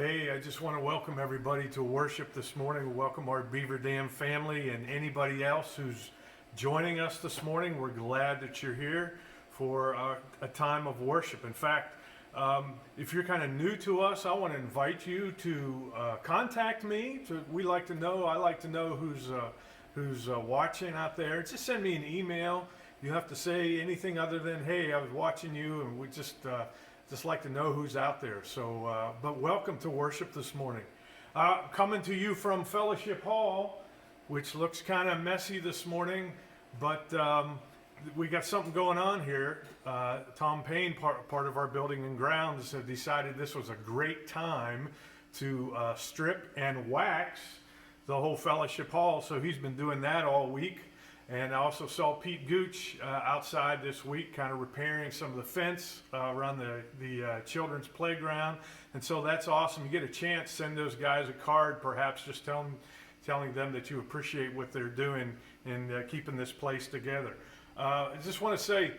Hey, I just want to welcome everybody to worship this morning. Welcome our Beaver Dam family and anybody else who's joining us this morning. We're glad that you're here for a time of worship. In fact, if you're kind of new to us, I want to invite you to contact me. I like to know who's watching out there. Just send me an email. You have to say anything other than, hey, I was watching you, and we just like to know who's out there. So, but welcome to worship this morning. Coming to you from Fellowship Hall, which looks kind of messy this morning, but we got something going on here. Tom Payne, part of our building and grounds, have decided this was a great time to strip and wax the whole Fellowship Hall. So he's been doing that all week. And I also saw Pete Gooch outside this week kind of repairing some of the fence around the children's playground. And so that's awesome. You get a chance, send those guys a card, perhaps just telling them that you appreciate what they're doing in keeping this place together. I just want to say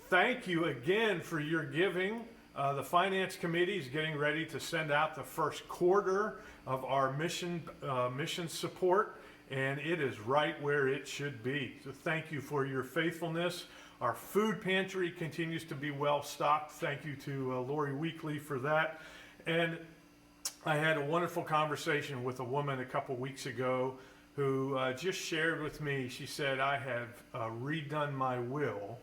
thank you again for your giving. The Finance Committee is getting ready to send out the first quarter of our mission support. And it is right where it should be. So thank you for your faithfulness. Our food pantry continues to be well stocked. Thank you to Lori Weekly for that. And I had a wonderful conversation with a woman a couple weeks ago who just shared with me. She said, I have redone my will,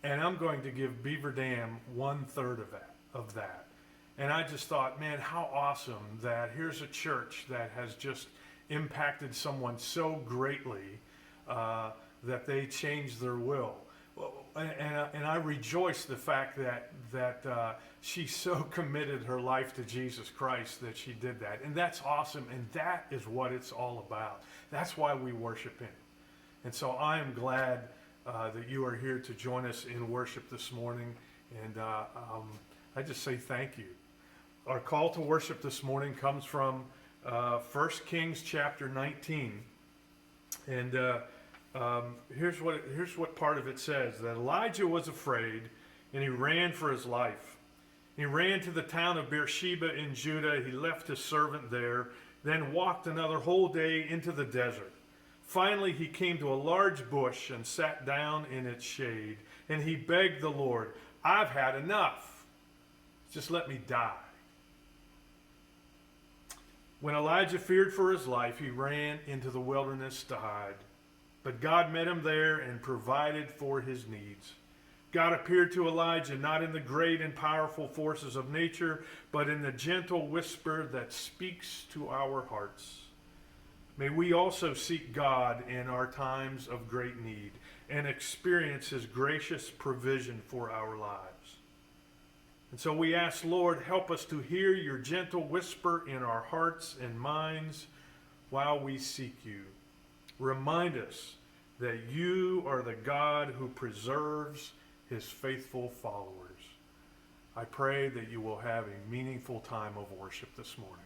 and I'm going to give Beaver Dam 1/3 of that. And I just thought, man, how awesome that here's a church that has just impacted someone so greatly that they changed their will. And I rejoice the fact that she so committed her life to Jesus Christ that she did that. And that's awesome. And that is what it's all about. That's why we worship Him. And so I am glad that you are here to join us in worship this morning. And I just say thank you. Our call to worship this morning comes from 1 Kings chapter 19, and here's what part of it says: that Elijah was afraid, and he ran for his life. He ran to the town of Beersheba in Judah. He left his servant there, then walked another whole day into the desert. Finally, he came to a large bush and sat down in its shade, and he begged the Lord, "I've had enough. Just let me die." When Elijah feared for his life, he ran into the wilderness to hide. But God met him there and provided for his needs. God appeared to Elijah not in the great and powerful forces of nature, but in the gentle whisper that speaks to our hearts. May we also seek God in our times of great need and experience His gracious provision for our lives. And so we ask, Lord, help us to hear your gentle whisper in our hearts and minds while we seek you. Remind us that you are the God who preserves His faithful followers. I pray that you will have a meaningful time of worship this morning.